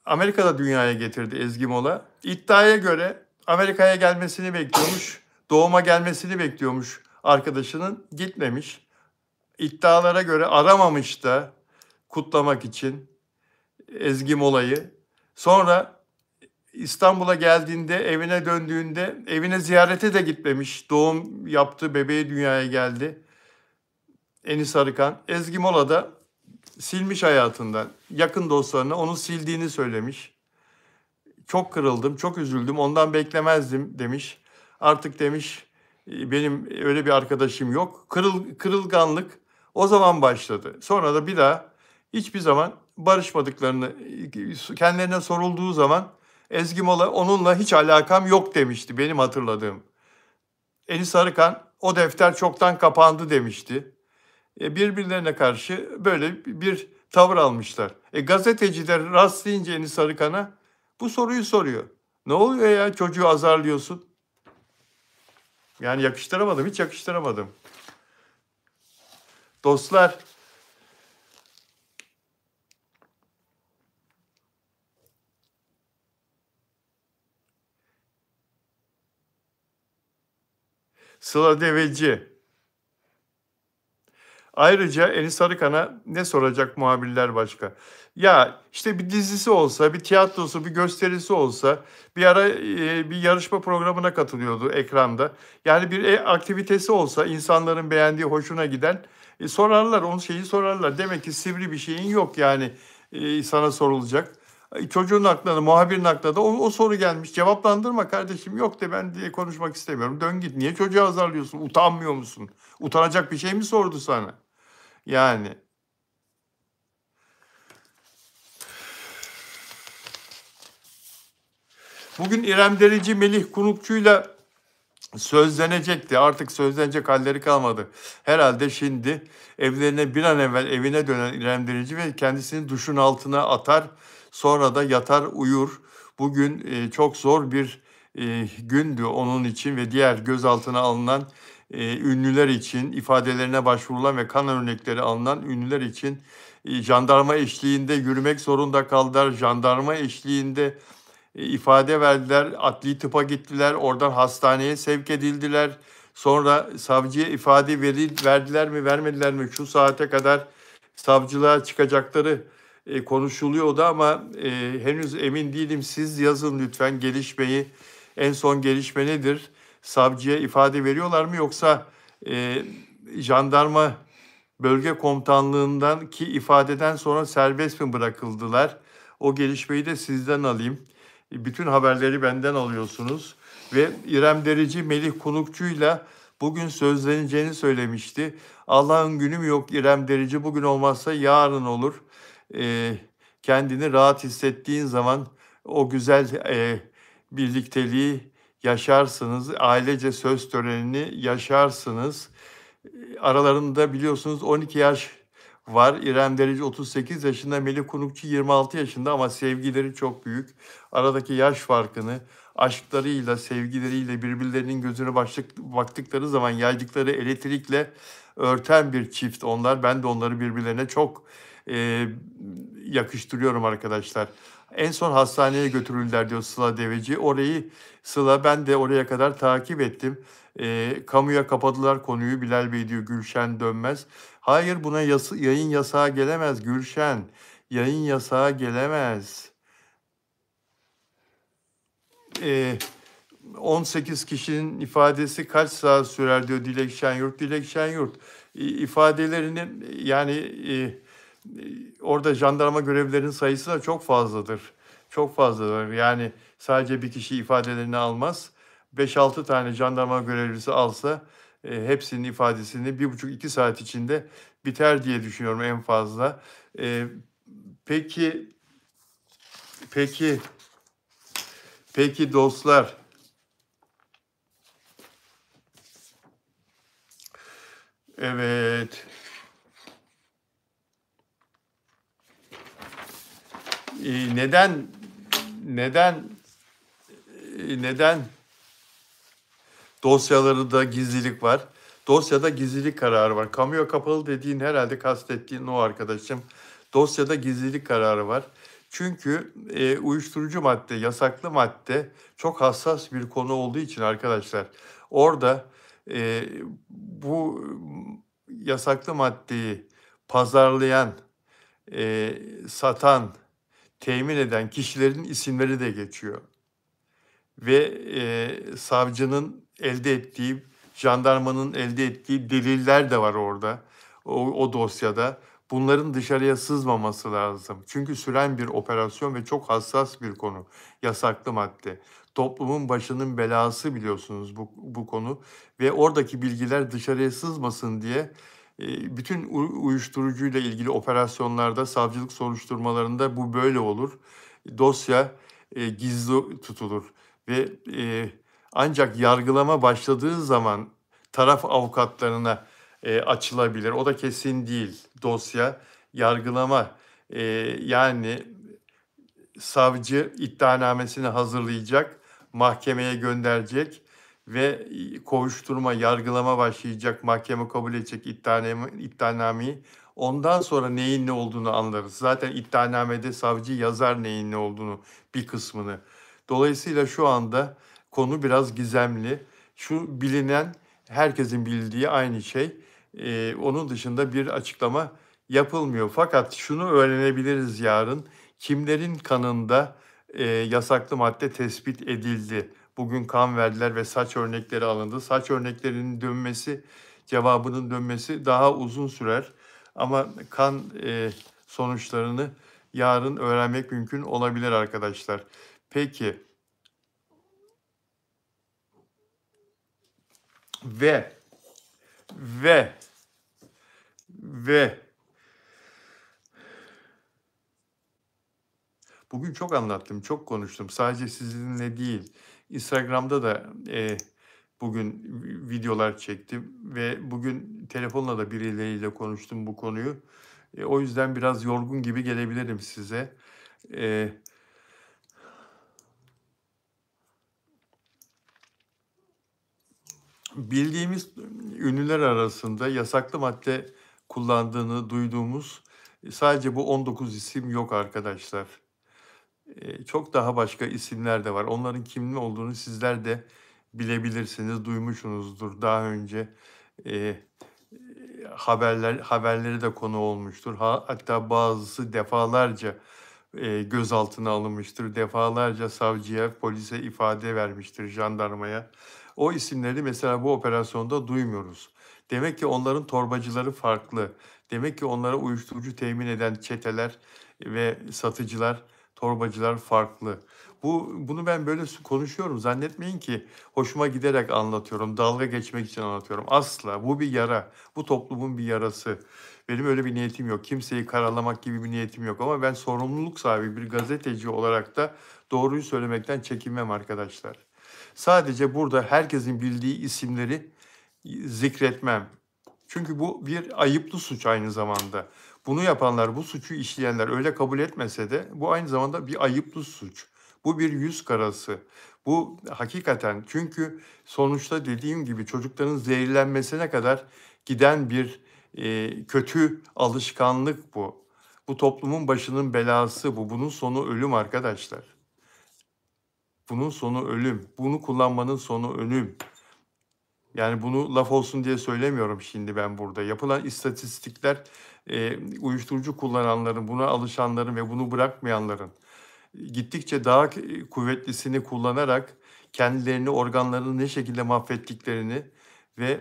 Amerika'da dünyaya getirdi Ezgi Mola. İddiaya göre Amerika'ya gelmesini bekliyormuş. Doğuma gelmesini bekliyormuş arkadaşının. Gitmemiş. İddialara göre aramamış da kutlamak için Ezgi Mola'yı. Sonra İstanbul'a geldiğinde, evine döndüğünde evine ziyarete de gitmemiş. Doğum yaptı, bebeği dünyaya geldi. Enis Arıkan. Ezgi Mola da silmiş hayatından. Yakın dostlarına onu sildiğini söylemiş. Çok kırıldım, çok üzüldüm. Ondan beklemezdim demiş. Artık demiş, benim öyle bir arkadaşım yok. Kırılganlık o zaman başladı. Sonra da bir daha hiçbir zaman barışmadıklarını, kendilerine sorulduğu zaman Ezgi Mola onunla hiç alakam yok demişti benim hatırladığım. Enis Arıkan o defter çoktan kapandı demişti. Birbirlerine karşı böyle bir tavır almışlar. Gazeteciler rastlayınca Enis Arıkan'a bu soruyu soruyor. Ne oluyor ya, çocuğu azarlıyorsun? Yani hiç yakıştıramadım. Dostlar, Sıla Deveci. Ayrıca Enis Arıkan'a ne soracak muhabirler başka? Ya işte bir dizisi olsa, bir tiyatrosu, bir gösterisi olsa, bir ara bir yarışma programına katılıyordu ekranda. Yani bir aktivitesi olsa, insanların beğendiği, hoşuna giden sorarlar, onun şeyi sorarlar. Demek ki sivri bir şeyin yok yani sana sorulacak. Çocuğun aklına da, muhabirin aklına da o soru gelmiş. Cevaplandırma kardeşim, yok de ben diye konuşmak istemiyorum. Dön git. Niye çocuğu azarlıyorsun? Utanmıyor musun? Utanacak bir şey mi sordu sana? Yani. Bugün İrem Derici, Melih Kunukçu'yla sözlenecekti. Artık sözlenecek halleri kalmadı. Herhalde şimdi evlerine bir an evvel evine dönen İrem Derici ve kendisini duşun altına atar. Sonra da yatar uyur. Bugün çok zor bir gündü onun için ve diğer gözaltına alınan ünlüler için, ifadelerine başvurulan ve kan örnekleri alınan ünlüler için jandarma eşliğinde yürümek zorunda kaldılar. Jandarma eşliğinde ifade verdiler, adli tıpa gittiler, oradan hastaneye sevk edildiler. Sonra savcıya ifade verdiler mi, vermediler mi? Şu saate kadar savcılığa çıkacakları konuşuluyordu ama henüz emin değilim. Siz yazın lütfen gelişmeyi. En son gelişme nedir? Savcıya ifade veriyorlar mı yoksa jandarma bölge komutanlığından ki ifadeden sonra serbest mi bırakıldılar? O gelişmeyi de sizden alayım. Bütün haberleri benden alıyorsunuz. Ve İrem Derici, Melih Kunukçu'yla bugün sözleneceğini söylemişti. Allah'ın günü mü yok İrem Derici, bugün olmazsa yarın olur. Kendini rahat hissettiğin zaman o güzel birlikteliği yaşarsınız. Ailece söz törenini yaşarsınız. Aralarında biliyorsunuz 12 yaş var. İrem Derici 38 yaşında, Melih Kunukçu 26 yaşında ama sevgileri çok büyük. Aradaki yaş farkını aşklarıyla, sevgileriyle birbirlerinin gözüne baktıkları zaman yaydıkları elektrikle örten bir çift onlar. Ben de onları birbirlerine çok yakıştırıyorum arkadaşlar. En son hastaneye götürüldüler diyor Sıla Deveci. Orayı Sıla, ben de oraya kadar takip ettim. Kamuya kapadılar konuyu. Bilal Bey diyor, Gülşen Dönmez. Hayır, buna yayın yasağı gelemez Gülşen. Yayın yasağı gelemez. 18 kişinin ifadesi kaç saat sürer diyor Dilek Şenyurt. Dilek Şenyurt ifadelerini yani orada jandarma görevlilerinin sayısı da çok fazladır. Çok fazladır. Yani sadece bir kişi ifadelerini almaz. 5-6 tane jandarma görevlisi alsa hepsinin ifadesini 1,5-2 saat içinde biter diye düşünüyorum en fazla. Peki dostlar. Evet. Neden dosyalarında gizlilik var? Dosyada gizlilik kararı var. Kamuya kapalı dediğin herhalde kastettiğin o arkadaşım. Dosyada gizlilik kararı var. Çünkü uyuşturucu madde, yasaklı madde çok hassas bir konu olduğu için arkadaşlar. Orada bu yasaklı maddeyi pazarlayan, satan, temin eden kişilerin isimleri de geçiyor. Ve savcının elde ettiği, jandarmanın elde ettiği deliller de var orada, o dosyada. Bunların dışarıya sızmaması lazım. Çünkü süren bir operasyon ve çok hassas bir konu. Yasaklı madde. Toplumun başının belası biliyorsunuz bu konu. Ve oradaki bilgiler dışarıya sızmasın diye bütün uyuşturucuyla ilgili operasyonlarda, savcılık soruşturmalarında bu böyle olur. Dosya gizli tutulur ve ancak yargılama başladığı zaman taraf avukatlarına açılabilir. O da kesin değil dosya. Yargılama yani savcı iddianamesini hazırlayacak, mahkemeye gönderecek ve kovuşturma, yargılama başlayacak, mahkeme kabul edecek iddianameyi. Ondan sonra neyin ne olduğunu anlarız. Zaten iddianamede savcı yazar neyin ne olduğunu, bir kısmını. Dolayısıyla şu anda konu biraz gizemli. Şu bilinen Herkesin bildiği aynı şey. Onun dışında bir açıklama yapılmıyor. Fakat şunu öğrenebiliriz yarın: kimlerin kanında yasaklı madde tespit edildi? Bugün kan verdiler ve saç örnekleri alındı. Saç örneklerinin dönmesi, cevabının dönmesi daha uzun sürer. Ama kan sonuçlarını yarın öğrenmek mümkün olabilir arkadaşlar. Peki, ve ve ve bugün çok anlattım, çok konuştum. Sadece sizinle değil, Instagram'da da bugün videolar çektim ve bugün telefonla da birileriyle konuştum bu konuyu. O yüzden biraz yorgun gibi gelebilirim size. Eee, Bildiğimiz ünlüler arasında yasaklı madde kullandığını duyduğumuz sadece bu 19 isim yok arkadaşlar. Çok daha başka isimler de var. Onların kimin olduğunu sizler de bilebilirsiniz, duymuşsunuzdur daha önce. Eee, haberleri de konu olmuştur. Hatta bazısı defalarca gözaltına alınmıştır. Defalarca savcıya, polise ifade vermiştir, jandarmaya. O isimleri mesela bu operasyonda duymuyoruz. Demek ki onların torbacıları farklı. Demek ki onlara uyuşturucu temin eden çeteler ve satıcılar, torbacılar farklı. Bunu ben böyle konuşuyorum. Zannetmeyin ki hoşuma giderek anlatıyorum, dalga geçmek için anlatıyorum. Asla. Bu bir yara. Bu toplumun bir yarası. Benim öyle bir niyetim yok. Kimseyi karalamak gibi bir niyetim yok. Ama ben sorumluluk sahibi bir gazeteci olarak da doğruyu söylemekten çekinmem arkadaşlar. Sadece burada herkesin bildiği isimleri zikretmem. Çünkü bu bir ayıplı suç aynı zamanda. Bunu yapanlar, bu suçu işleyenler öyle kabul etmese de bu aynı zamanda bir ayıplı suç. Bu bir yüz karası. Bu hakikaten, çünkü sonuçta dediğim gibi çocukların zehirlenmesine kadar giden bir kötü alışkanlık bu. Bu toplumun başının belası bu. Bunun sonu ölüm arkadaşlar. Bunun sonu ölüm. Bunu kullanmanın sonu ölüm. Yani bunu laf olsun diye söylemiyorum şimdi ben burada. Yapılan istatistikler, uyuşturucu kullananların, buna alışanların ve bunu bırakmayanların gittikçe daha kuvvetlisini kullanarak kendilerini, organlarını ne şekilde mahvettiklerini ve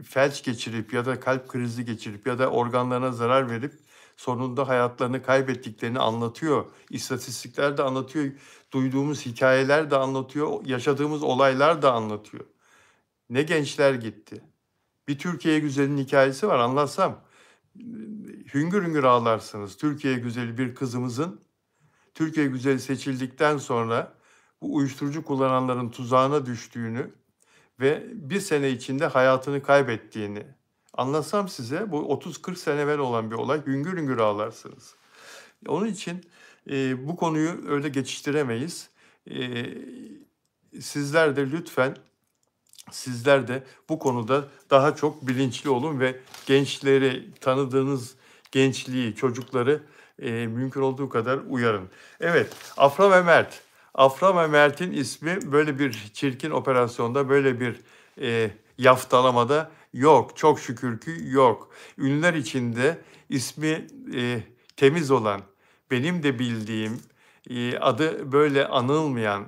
felç geçirip ya da kalp krizi geçirip ya da organlarına zarar verip sonunda hayatlarını kaybettiklerini anlatıyor. İstatistikler de anlatıyor, duyduğumuz hikayeler de anlatıyor, yaşadığımız olaylar da anlatıyor. Ne gençler gitti. Bir Türkiye güzelinin hikayesi var, anlatsam hüngür hüngür ağlarsınız. Türkiye güzeli bir kızımızın Türkiye güzeli seçildikten sonra bu uyuşturucu kullananların tuzağına düştüğünü ve bir sene içinde hayatını kaybettiğini anlatsam size, bu 30-40 sene evvel olan bir olay, hüngür hüngür ağlarsınız. Onun için bu konuyu öyle geçiştiremeyiz. Sizler de lütfen, sizler de bu konuda daha çok bilinçli olun ve gençleri, tanıdığınız gençliği, çocukları mümkün olduğu kadar uyarın. Evet, Afra ve Mert. Afra ve Mert'in ismi böyle bir çirkin operasyonda, böyle bir yaftalamada yok. Çok şükür ki yok. Ünlüler içinde ismi temiz olan, benim de bildiğim, adı böyle anılmayan,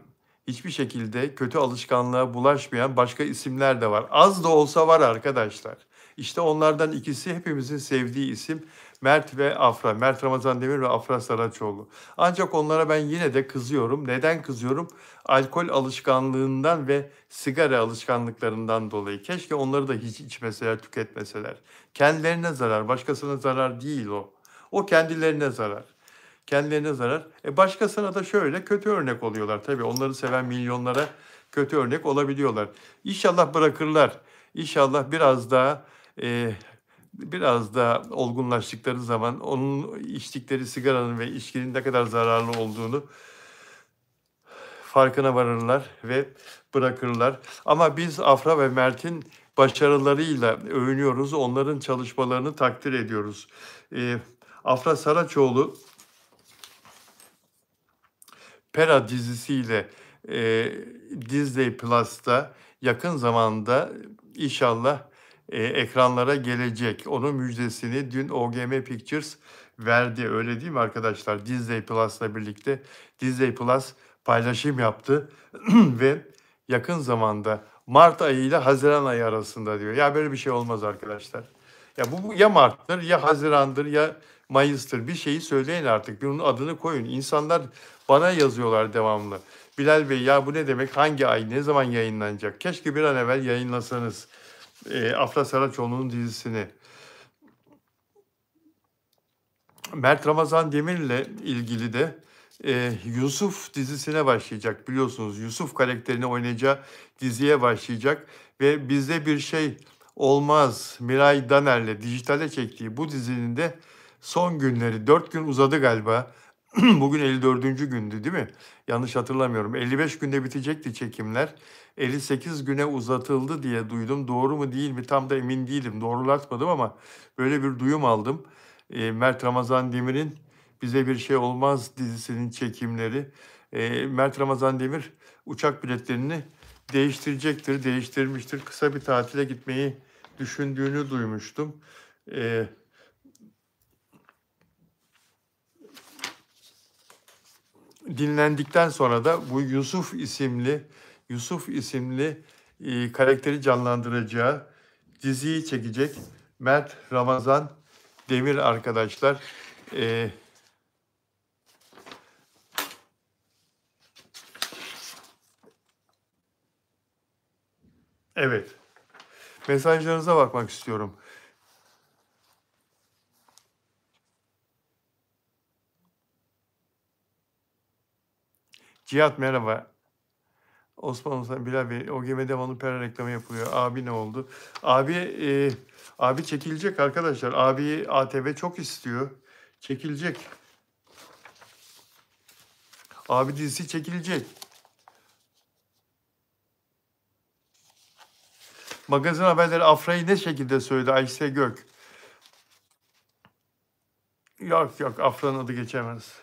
hiçbir şekilde kötü alışkanlığa bulaşmayan başka isimler de var. Az da olsa var arkadaşlar. İşte onlardan ikisi hepimizin sevdiği isim: Mert ve Afra. Mert Ramazan Demir ve Afra Saraçoğlu. Ancak onlara ben yine de kızıyorum. Neden kızıyorum? Alkol alışkanlığından ve sigara alışkanlıklarından dolayı. Keşke onları da hiç içmeseler, tüketmeseler. Kendilerine zarar, başkasına zarar değil o. O kendilerine zarar. Kendilerine zarar. Başkasına da şöyle kötü örnek oluyorlar. Tabii onları seven milyonlara kötü örnek olabiliyorlar. İnşallah bırakırlar. İnşallah biraz daha olgunlaştıkları zaman onun içtikleri sigaranın ve içkinin ne kadar zararlı olduğunu farkına varırlar ve bırakırlar. Ama biz Afra ve Mert'in başarılarıyla övünüyoruz. Onların çalışmalarını takdir ediyoruz. Afra Saraçoğlu Pera dizisiyle Disney Plus'ta yakın zamanda inşallah ekranlara gelecek. Onun müjdesini dün OGM Pictures verdi. Öyle değil mi arkadaşlar? Disney Plus'la birlikte Disney Plus paylaşım yaptı ve yakın zamanda Mart ayı ile Haziran ayı arasında diyor. Ya böyle bir şey olmaz arkadaşlar. Ya bu ya Mart'tır ya Haziran'dır ya Mayıs'tır. Bir şeyi söyleyin artık. Bunun adını koyun. İnsanlar bana yazıyorlar devamlı. Bilal Bey ya bu ne demek? Hangi ay? Ne zaman yayınlanacak? Keşke bir an evvel yayınlasanız. Afra Saraçoğlu'nun dizisini. Mert Ramazan Demir'le ilgili de Yusuf dizisine başlayacak. Biliyorsunuz Yusuf karakterini oynayacağı diziye başlayacak. Ve Bizde Bir Şey Olmaz Miray Daner'le dijitale çektiği bu dizinin de son günleri 4 gün uzadı galiba. Bugün 54. gündü değil mi? Yanlış hatırlamıyorum. 55 günde bitecekti çekimler. 58 güne uzatıldı diye duydum. Doğru mu değil mi tam da emin değilim. Doğrulatmadım ama böyle bir duyum aldım. Mert Ramazan Demir'in Bize Bir Şey Olmaz dizisinin çekimleri. Mert Ramazan Demir uçak biletlerini değiştirecektir, değiştirmiştir. Kısa bir tatile gitmeyi düşündüğünü duymuştum. Dinlendikten sonra da bu Yusuf isimli karakteri canlandıracağı diziyi çekecek Mert Ramazan Demir arkadaşlar. Evet. Mesajlarınıza bakmak istiyorum. Cihat merhaba. Osman Bilal Bey, OGM devamlı pera reklamı yapılıyor. Abi ne oldu? Abi çekilecek arkadaşlar. Abi ATV çok istiyor. Çekilecek. Abi dizisi çekilecek. Magazin haberleri Afra'yı ne şekilde söyledi Ayşe Gök? Yok Afra'nın adı geçemez.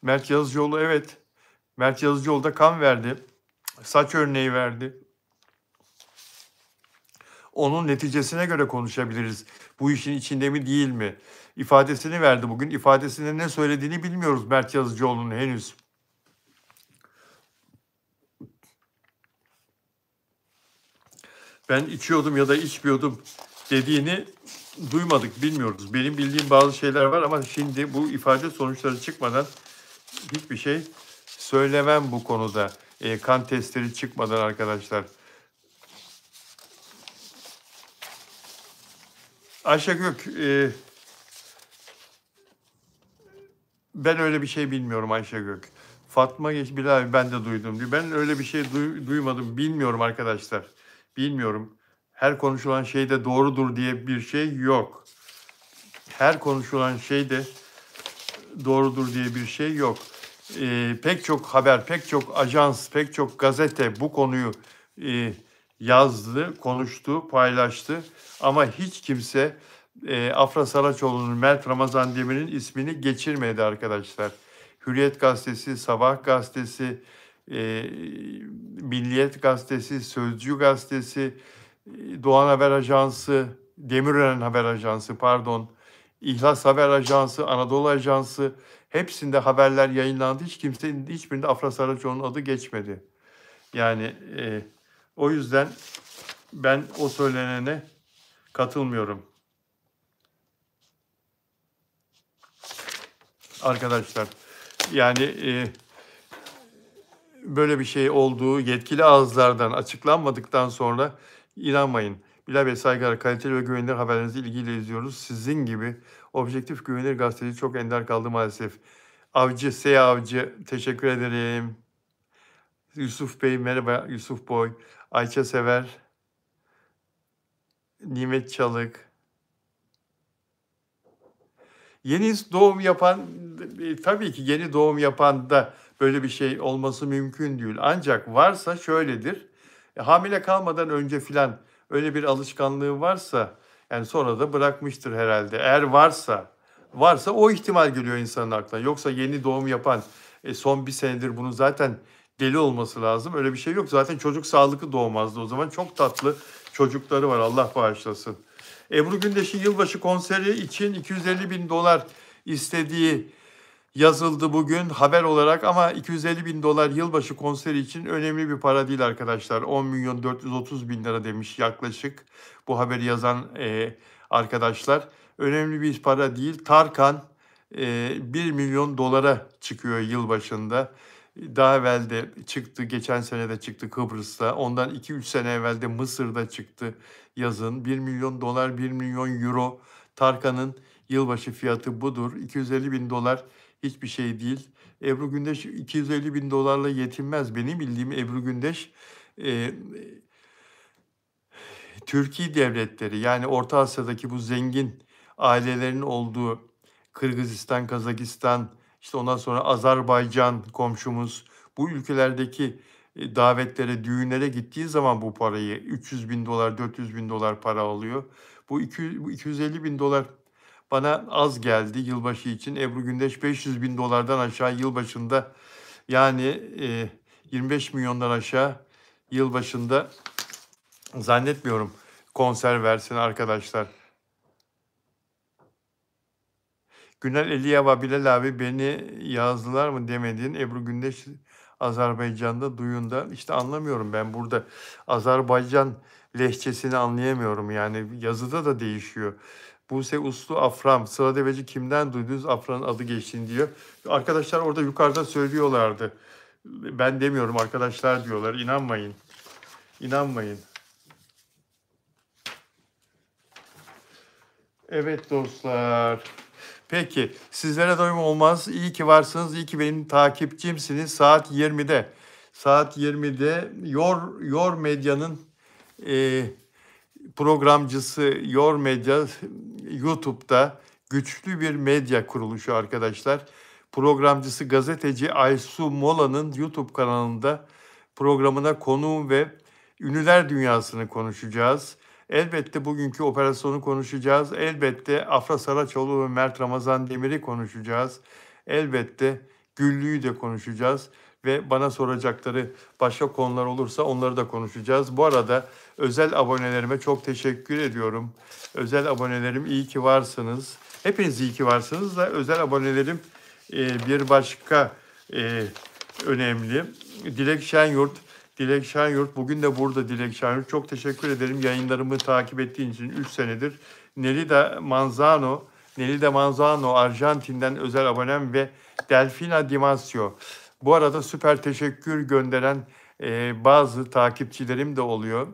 Mert Yazıcıoğlu evet. Mert Yazıcıoğlu da kan verdi. Saç örneği verdi. Onun neticesine göre konuşabiliriz. Bu işin içinde mi değil mi? İfadesini verdi bugün. İfadesinde ne söylediğini bilmiyoruz Mert Yazıcıoğlu'nun henüz. Ben içiyordum ya da içmiyordum dediğini duymadık, bilmiyoruz. Benim bildiğim bazı şeyler var ama şimdi bu ifade sonuçları çıkmadan hiçbir şey söylemem bu konuda. Kan testleri çıkmadan arkadaşlar. Ayşe Gök, ben öyle bir şey bilmiyorum Ayşe Gök. Fatma Geç Bilal ben de duydum diyor. Ben öyle bir şey duymadım. Bilmiyorum arkadaşlar. Bilmiyorum. Her konuşulan şey de doğrudur diye bir şey yok. Her konuşulan şey de doğrudur diye bir şey yok. Pek çok haber, pek çok ajans, pek çok gazete bu konuyu yazdı, konuştu, paylaştı. Ama hiç kimse Afra Saraçoğlu'nun, Mert Ramazan Demir'in ismini geçirmedi arkadaşlar. Hürriyet Gazetesi, Sabah Gazetesi, Milliyet Gazetesi, Sözcü Gazetesi, Doğan Haber Ajansı, Demirören Haber Ajansı pardon, İhlas Haber Ajansı, Anadolu Ajansı hepsinde haberler yayınlandı. Hiç kimsenin hiçbirinde Afra Saraçoğlu'nun adı geçmedi. Yani o yüzden ben o söylenene katılmıyorum. Arkadaşlar yani böyle bir şey olduğu yetkili ağızlardan açıklanmadıktan sonra inanmayın. Bilal Bey saygılar, kaliteli ve güvenilir haberlerinizi ilgiyle izliyoruz. Sizin gibi objektif güvenilir gazeteci çok ender kaldı maalesef. Avcı, S. Avcı teşekkür ederim. Yusuf Bey merhaba Yusuf Boy. Ayça Sever. Nimet Çalık. Yeni doğum yapan, tabii ki yeni doğum yapan da böyle bir şey olması mümkün değil. Ancak varsa şöyledir. Hamile kalmadan önce filan Öyle bir alışkanlığı varsa, yani sonra da bırakmıştır herhalde. Eğer varsa o ihtimal geliyor insanın aklına. Yoksa yeni doğum yapan, son bir senedir bunu zaten deli olması lazım. Öyle bir şey yok. Zaten çocuk sağlıklı doğmazdı o zaman. Çok tatlı çocukları var, Allah bağışlasın. Ebru Gündeş'in yılbaşı konseri için 250.000 dolar istediği yazıldı bugün haber olarak, ama 250.000 dolar yılbaşı konseri için önemli bir para değil arkadaşlar. 10.430.000 lira demiş yaklaşık bu haberi yazan arkadaşlar. Önemli bir para değil. Tarkan 1 milyon dolara çıkıyor yılbaşında. Daha evvel de çıktı, geçen sene de çıktı Kıbrıs'ta. Ondan 2-3 sene evvel de Mısır'da çıktı yazın. 1 milyon dolar, 1 milyon euro Tarkan'ın yılbaşı fiyatı budur. 250.000 dolar hiçbir şey değil. Ebru Gündeş 250.000 dolarla yetinmez. Benim bildiğim Ebru Gündeş Türkiye devletleri, yani Orta Asya'daki bu zengin ailelerin olduğu Kırgızistan, Kazakistan, işte ondan sonra Azerbaycan komşumuz, bu ülkelerdeki davetlere, düğünlere gittiği zaman bu parayı 300.000 dolar, 400.000 dolar para alıyor. Bu 250.000 dolar bana az geldi yılbaşı için. Ebru Gündeş 500.000 dolardan aşağı yılbaşında, yani 25 milyondan aşağı yılbaşında zannetmiyorum konser versin arkadaşlar. Günel Eliyava, Bilal abi beni yazdılar mı demedin. Ebru Gündeş Azerbaycan'da duyunda. İşte anlamıyorum ben burada Azerbaycan lehçesini anlayamıyorum. Yani yazıda da değişiyor. Buse Uslu Afram, Sıla Deveci kimden duydunuz Afra'nın adı geçtiğini diyor. Arkadaşlar orada yukarıda söylüyorlardı. Ben demiyorum, arkadaşlar diyorlar. İnanmayın. İnanmayın. Evet dostlar. Peki, sizlere doyum olmaz. İyi ki varsınız, iyi ki benim takipçimsiniz. Saat 20'de Yor Medya'nın programcısı Yor Medya YouTube'da güçlü bir medya kuruluşu arkadaşlar. Programcısı gazeteci Aysu Mola'nın YouTube kanalında programına konuğum ve ünlüler dünyasını konuşacağız. Elbette bugünkü operasyonu konuşacağız. Elbette Afra Saraçoğlu ve Mert Ramazan Demir'i konuşacağız. Elbette Güllü'yü de konuşacağız. Ve bana soracakları başka konular olursa onları da konuşacağız. Bu arada özel abonelerime çok teşekkür ediyorum. Özel abonelerim iyi ki varsınız. Hepiniz iyi ki varsınız da özel abonelerim bir başka önemli. Dilek Şenyurt. Dilek Şenyurt bugün de burada. Dilek Şenyurt, çok teşekkür ederim yayınlarımı takip ettiğin için 3 senedir. Nelida Manzano Arjantin'den özel abonem ve Delfina Dimasio. Bu arada süper teşekkür gönderen bazı takipçilerim de oluyor.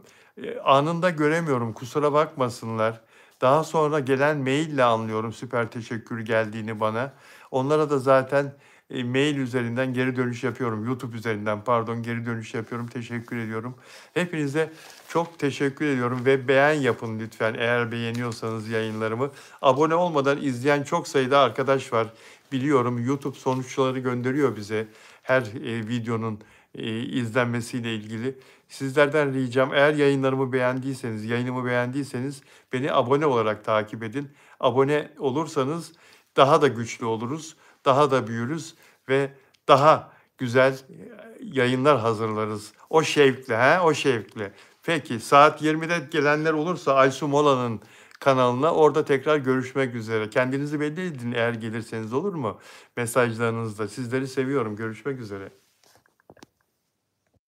Anında göremiyorum, kusura bakmasınlar. Daha sonra gelen maille anlıyorum süper teşekkür geldiğini bana. Onlara da zaten mail üzerinden geri dönüş yapıyorum. YouTube üzerinden geri dönüş yapıyorum. Teşekkür ediyorum. Hepinize çok teşekkür ediyorum ve beğen yapın lütfen eğer beğeniyorsanız yayınlarımı. Abone olmadan izleyen çok sayıda arkadaş var. Biliyorum, YouTube sonuçları gönderiyor bize her videonun izlenmesiyle ilgili. Sizlerden ricam, eğer yayınımı beğendiyseniz beni abone olarak takip edin. Abone olursanız daha da güçlü oluruz, daha da büyürüz ve daha güzel yayınlar hazırlarız. O şevkle. Peki, saat 20'de gelenler olursa Aysu Mola'nın kanalına, orada tekrar görüşmek üzere. Kendinizi belli edin eğer gelirseniz, olur mu? Mesajlarınızda. Sizleri seviyorum. Görüşmek üzere.